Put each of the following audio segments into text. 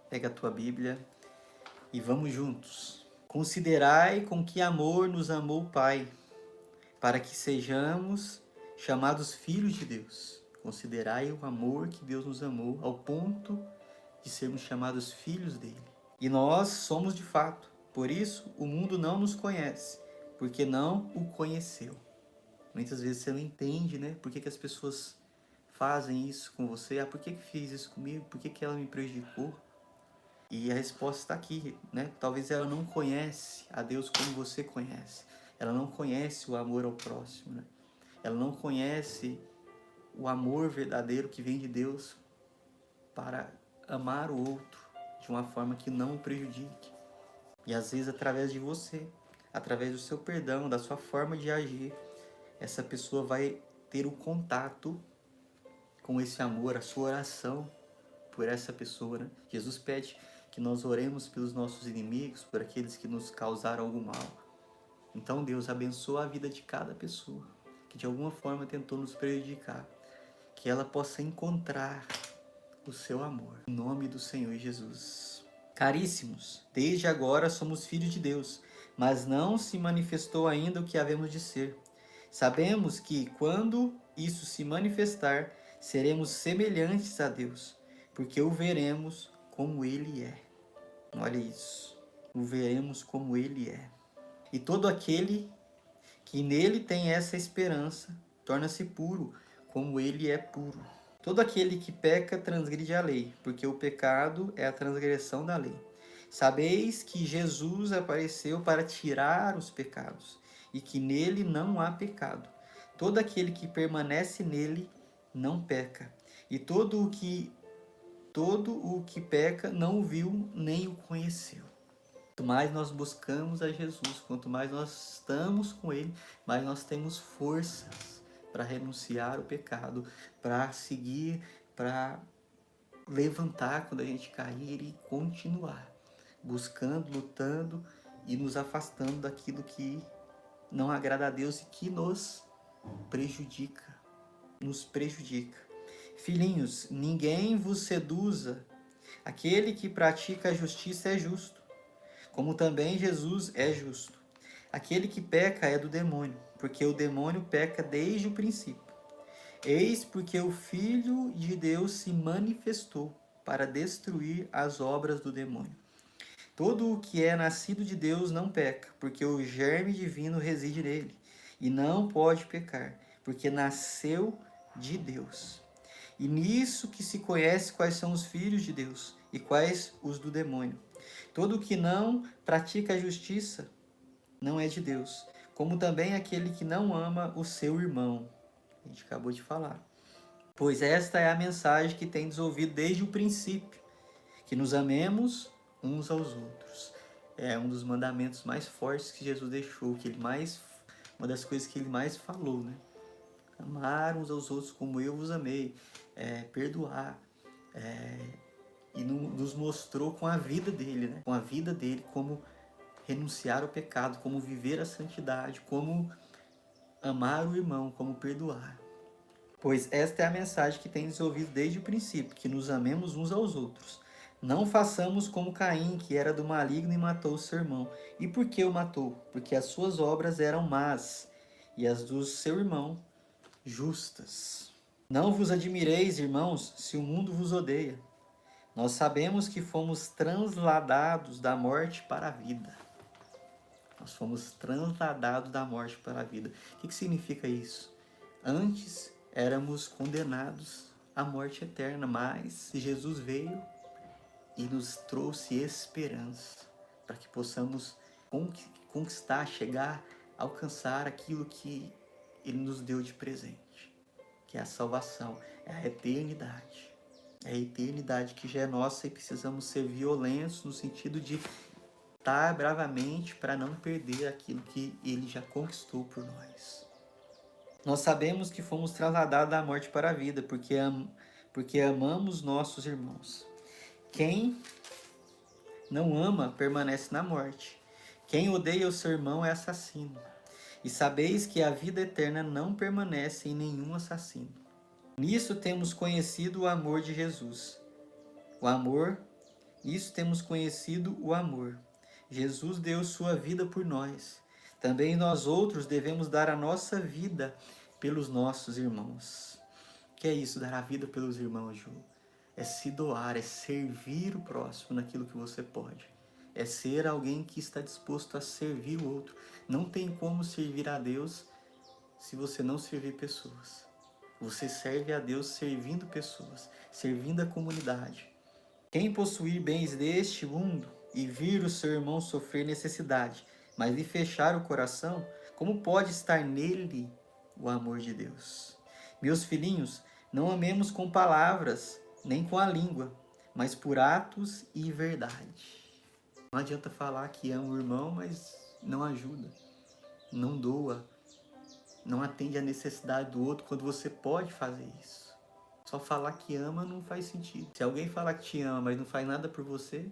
Pega a tua Bíblia e vamos juntos. Considerai com que amor nos amou o Pai, para que sejamos chamados filhos de Deus. Considerai o amor que Deus nos amou ao ponto de sermos chamados filhos dele. E nós somos de fato. Por isso, o mundo não nos conhece, porque não o conheceu. Muitas vezes você não entende, né? Por que as pessoas fazem isso com você? Por que fez isso comigo? Por que ela me prejudicou? E a resposta está aqui, né? Talvez ela não conhece a Deus como você conhece. Ela não conhece o amor ao próximo, né? Ela não conhece o amor verdadeiro que vem de Deus para amar o outro de uma forma que não o prejudique. E às vezes através de você, através do seu perdão, da sua forma de agir, essa pessoa vai ter o contato com esse amor, a sua oração por essa pessoa, né? Jesus pede que nós oremos pelos nossos inimigos, por aqueles que nos causaram algum mal. Então Deus abençoa a vida de cada pessoa que de alguma forma tentou nos prejudicar, que ela possa encontrar o seu amor. Em nome do Senhor Jesus. Caríssimos, desde agora somos filhos de Deus, mas não se manifestou ainda o que havemos de ser. Sabemos que, quando isso se manifestar, seremos semelhantes a Deus, porque o veremos como Ele é. Olha isso. O veremos como Ele é. E todo aquele que nele tem essa esperança torna-se puro, como Ele é puro. Todo aquele que peca transgride a lei, porque o pecado é a transgressão da lei. Sabeis que Jesus apareceu para tirar os pecados, e que nele não há pecado. Todo aquele que permanece nele não peca. E todo o que peca não o viu nem o conheceu. Quanto mais nós buscamos a Jesus, quanto mais nós estamos com Ele, mais nós temos forças para renunciar o pecado, para seguir, para levantar quando a gente cair e continuar buscando, lutando e nos afastando daquilo que não agrada a Deus e que nos prejudica. Filhinhos, ninguém vos seduza. Aquele que pratica a justiça é justo, como também Jesus é justo. Aquele que peca é do demônio, porque o demônio peca desde o princípio. Eis porque o Filho de Deus se manifestou para destruir as obras do demônio. Todo o que é nascido de Deus não peca, porque o germe divino reside nele, e não pode pecar, porque nasceu de Deus. E nisso que se conhece quais são os filhos de Deus e quais os do demônio. Todo o que não pratica a justiça não é de Deus, como também aquele que não ama o seu irmão. A gente acabou de falar. Pois esta é a mensagem que tendes ouvido desde o princípio, que nos amemos uns aos outros. É um dos mandamentos mais fortes que Jesus deixou, uma das coisas que ele mais falou, né? Amar uns aos outros como eu vos amei, perdoar, e nos mostrou com a vida dele, né? Com a vida dele, como renunciar ao pecado, como viver a santidade, como amar o irmão, como perdoar. Pois esta é a mensagem que tendes ouvido desde o princípio, que nos amemos uns aos outros. Não façamos como Caim, que era do maligno e matou seu irmão. E por que o matou? Porque as suas obras eram más, e as do seu irmão justas. Não vos admireis, irmãos, se o mundo vos odeia. Nós sabemos que fomos transladados da morte para a vida. Nós fomos transladados da morte para a vida. O que significa isso? Antes éramos condenados à morte eterna, mas Jesus veio e nos trouxe esperança para que possamos conquistar, chegar, alcançar aquilo que Ele nos deu de presente, que é a salvação, é a eternidade. É a eternidade que já é nossa e precisamos ser violentos no sentido de lutar bravamente para não perder aquilo que Ele já conquistou por nós. Nós sabemos que fomos trasladados da morte para a vida, porque amamos nossos irmãos. Quem não ama permanece na morte. Quem odeia o seu irmão é assassino. E sabeis que a vida eterna não permanece em nenhum assassino. Nisso temos conhecido o amor de Jesus. O amor Isso temos conhecido o amor. Jesus deu sua vida por nós. Também nós outros devemos dar a nossa vida pelos nossos irmãos. Que é isso, dar a vida pelos irmãos, Ju? É se doar, é servir o próximo naquilo que você pode. É ser alguém que está disposto a servir o outro. Não tem como servir a Deus se você não servir pessoas. Você serve a Deus servindo pessoas, servindo a comunidade. Quem possuir bens deste mundo e vir o seu irmão sofrer necessidade, mas lhe fechar o coração, como pode estar nele o amor de Deus? Meus filhinhos, não amemos com palavras, nem com a língua, mas por atos e verdade. Não adianta falar que ama o irmão, mas não ajuda, não doa, não atende à necessidade do outro quando você pode fazer isso. Só falar que ama não faz sentido. Se alguém falar que te ama, mas não faz nada por você,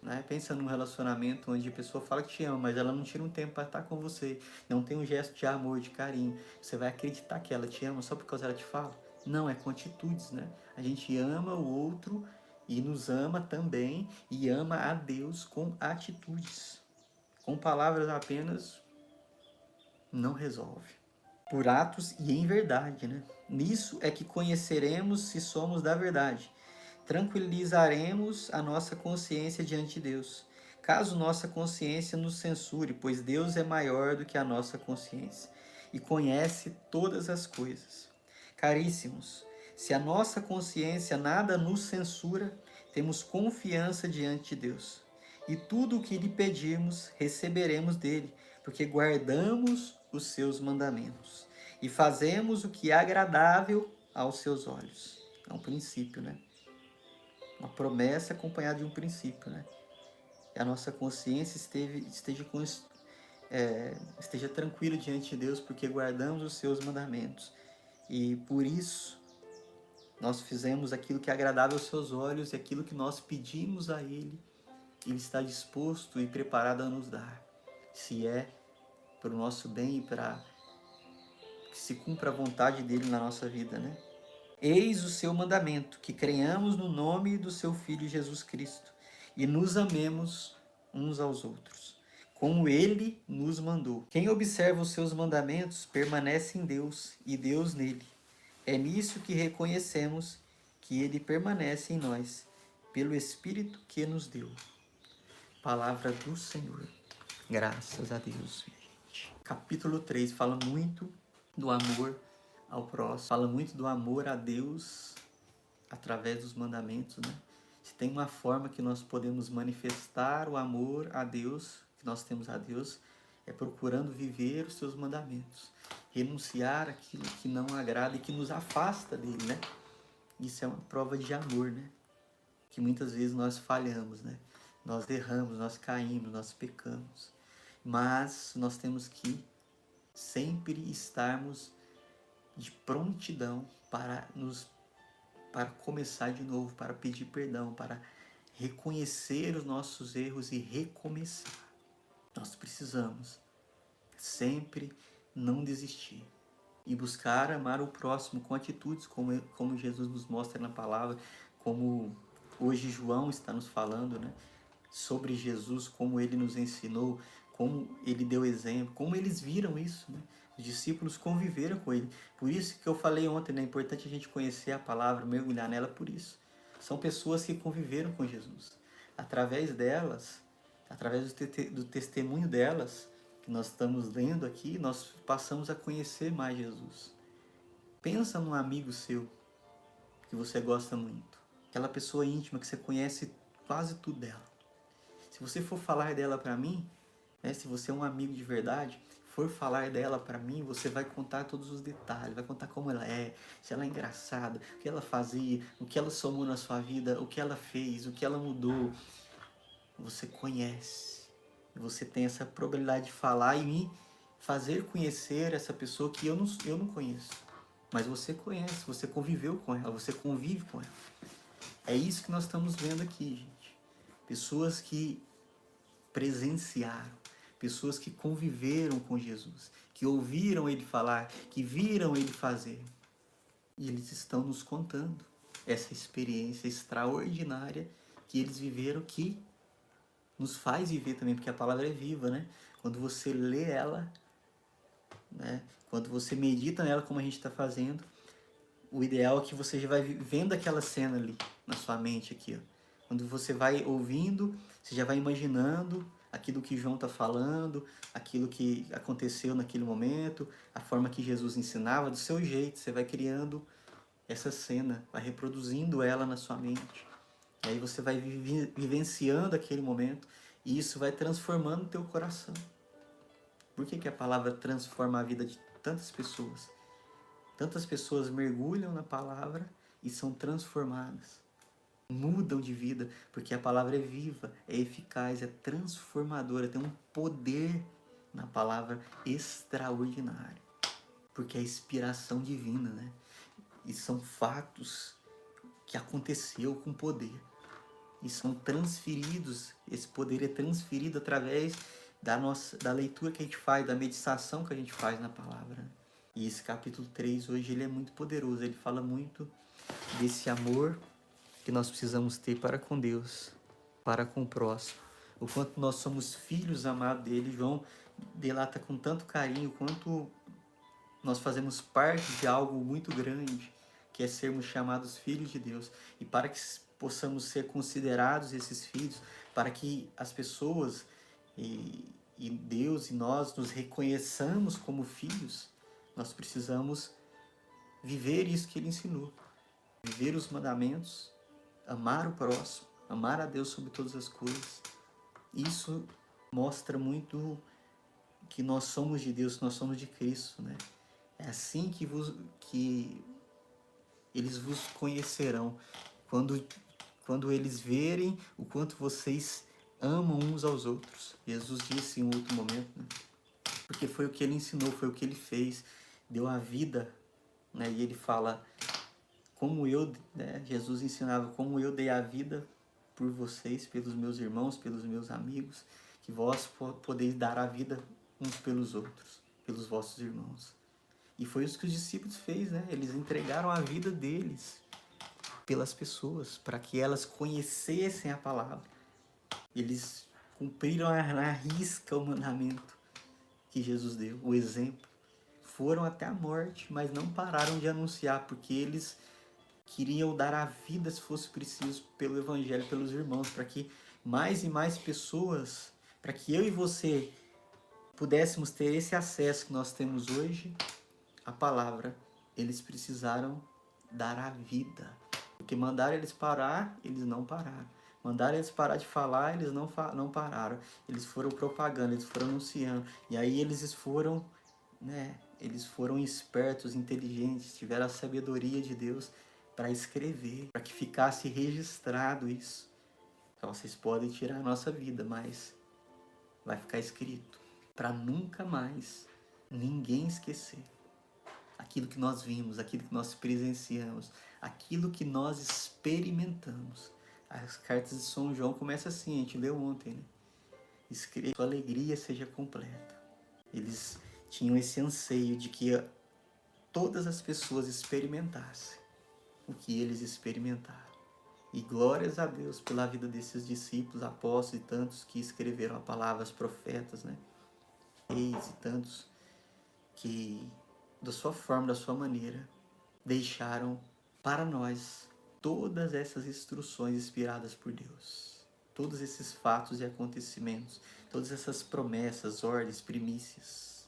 né? Pensa num relacionamento onde a pessoa fala que te ama, mas ela não tira um tempo para estar com você, não tem um gesto de amor, de carinho. Você vai acreditar que ela te ama só por causa ela te fala? Não, é com atitudes, né? A gente ama o outro e nos ama também e ama a Deus com atitudes. Com palavras apenas não resolve. Por atos e em verdade, né? Nisso é que conheceremos se somos da verdade. Tranquilizaremos a nossa consciência diante de Deus, caso nossa consciência nos censure, pois Deus é maior do que a nossa consciência e conhece todas as coisas. Caríssimos, se a nossa consciência nada nos censura, temos confiança diante de Deus. E tudo o que lhe pedirmos, receberemos dele, porque guardamos os seus mandamentos e fazemos o que é agradável aos seus olhos. É um princípio, né? Uma promessa acompanhada de um princípio, né? Que a nossa consciência esteja tranquila diante de Deus, porque guardamos os seus mandamentos. E por isso, nós fizemos aquilo que é agradável aos seus olhos e aquilo que nós pedimos a Ele, Ele está disposto e preparado a nos dar. Se é para o nosso bem e para que se cumpra a vontade dEle na nossa vida, né? Eis o seu mandamento, que creiamos no nome do seu Filho Jesus Cristo e nos amemos uns aos outros, como ele nos mandou. Quem observa os seus mandamentos permanece em Deus e Deus nele. É nisso que reconhecemos que ele permanece em nós, pelo Espírito que nos deu. Palavra do Senhor. Graças a Deus, gente. Capítulo 3 fala muito do amor ao próximo, fala muito do amor a Deus através dos mandamentos, né? Se tem uma forma que nós podemos manifestar o amor a Deus, que nós temos a Deus, é procurando viver os seus mandamentos, renunciar aquilo que não agrada e que nos afasta dele, né? Isso é uma prova de amor, né? Que muitas vezes nós falhamos, né? Nós erramos, nós caímos, nós pecamos. Mas nós temos que sempre estarmos de prontidão para começar de novo, para pedir perdão, para reconhecer os nossos erros e recomeçar. Nós precisamos sempre não desistir e buscar amar o próximo com atitudes como Jesus nos mostra na palavra, como hoje João está nos falando, né? Sobre Jesus, como ele nos ensinou, como ele deu exemplo, como eles viram isso, né? Os discípulos conviveram com ele. Por isso que eu falei ontem, né? É importante a gente conhecer a palavra, mergulhar nela por isso. São pessoas que conviveram com Jesus. Através delas, através do testemunho delas, que nós estamos lendo aqui, nós passamos a conhecer mais Jesus. Pensa num amigo seu, que você gosta muito. Aquela pessoa íntima que você conhece quase tudo dela. Se você for falar dela para mim, né, se você é um amigo de verdade, for falar dela para mim, você vai contar todos os detalhes, vai contar como ela é, se ela é engraçada, o que ela fazia, o que ela somou na sua vida, o que ela fez, o que ela mudou. Você conhece. Você tem essa probabilidade de falar e me fazer conhecer essa pessoa que eu não conheço. Mas você conhece, você conviveu com ela, você convive com ela. É isso que nós estamos vendo aqui, gente. Pessoas que presenciaram, pessoas que conviveram com Jesus, que ouviram ele falar, que viram ele fazer. E eles estão nos contando essa experiência extraordinária que eles viveram, que nos faz viver também, porque a palavra é viva, né? Quando você lê ela, né? Quando você medita nela, como a gente está fazendo, o ideal é que você já vai vendo aquela cena ali na sua mente aqui, ó. Quando você vai ouvindo, você já vai imaginando aquilo que João está falando, aquilo que aconteceu naquele momento, a forma que Jesus ensinava, do seu jeito. Você vai criando essa cena, vai reproduzindo ela na sua mente. E aí você vai vivenciando aquele momento e isso vai transformando o teu coração. Por que a palavra transforma a vida de tantas pessoas? Tantas pessoas mergulham na palavra e são transformadas. Mudam de vida, porque a palavra é viva, é eficaz, é transformadora, tem um poder na palavra extraordinário. Porque é inspiração divina, né? E são fatos que aconteceu com poder. E são transferidos, esse poder é transferido através da leitura que a gente faz, da meditação que a gente faz na palavra. E esse capítulo 3 hoje ele é muito poderoso, ele fala muito desse amor que nós precisamos ter para com Deus, para com o próximo. O quanto nós somos filhos amados dele. João delata com tanto carinho, quanto nós fazemos parte de algo muito grande, que é sermos chamados filhos de Deus. E para que possamos ser considerados esses filhos, para que as pessoas e Deus e nós nos reconheçamos como filhos, nós precisamos viver isso que ele ensinou. Viver os mandamentos, amar o próximo, amar a Deus sobre todas as coisas. Isso mostra muito que nós somos de Deus, que nós somos de Cristo, né? É assim que eles vos conhecerão, quando eles verem o quanto vocês amam uns aos outros. Jesus disse em outro momento, né? Porque foi o que ele ensinou, foi o que ele fez, deu a vida, né? E ele fala, como eu, né? Jesus ensinava, como eu dei a vida por vocês, pelos meus irmãos, pelos meus amigos, que vós podeis dar a vida uns pelos outros, pelos vossos irmãos. E foi isso que os discípulos fez, né? Eles entregaram a vida deles pelas pessoas, para que elas conhecessem a palavra. Eles cumpriram na risca o mandamento que Jesus deu, o exemplo. Foram até a morte, mas não pararam de anunciar, porque eles queriam dar a vida, se fosse preciso, pelo evangelho, pelos irmãos, para que mais e mais pessoas, para que eu e você pudéssemos ter esse acesso que nós temos hoje, a palavra, eles precisaram dar a vida. Porque mandaram eles parar, eles não pararam. Mandaram eles parar de falar, eles não pararam. Eles foram propagando, eles foram anunciando. E aí eles foram, né? Eles foram espertos, inteligentes, tiveram a sabedoria de Deus para escrever, para que ficasse registrado isso. Então vocês podem tirar a nossa vida, mas vai ficar escrito para nunca mais ninguém esquecer aquilo que nós vimos, aquilo que nós presenciamos, aquilo que nós experimentamos. As cartas de São João começam assim, a gente leu ontem, né? Escreva, sua alegria seja completa. Eles tinham esse anseio de que todas as pessoas experimentassem o que eles experimentaram. E glórias a Deus pela vida desses discípulos, apóstolos e tantos que escreveram a palavra, os profetas, né? Reis e tantos que, da sua forma, da sua maneira, deixaram para nós todas essas instruções inspiradas por Deus. Todos esses fatos e acontecimentos, todas essas promessas, ordens, primícias.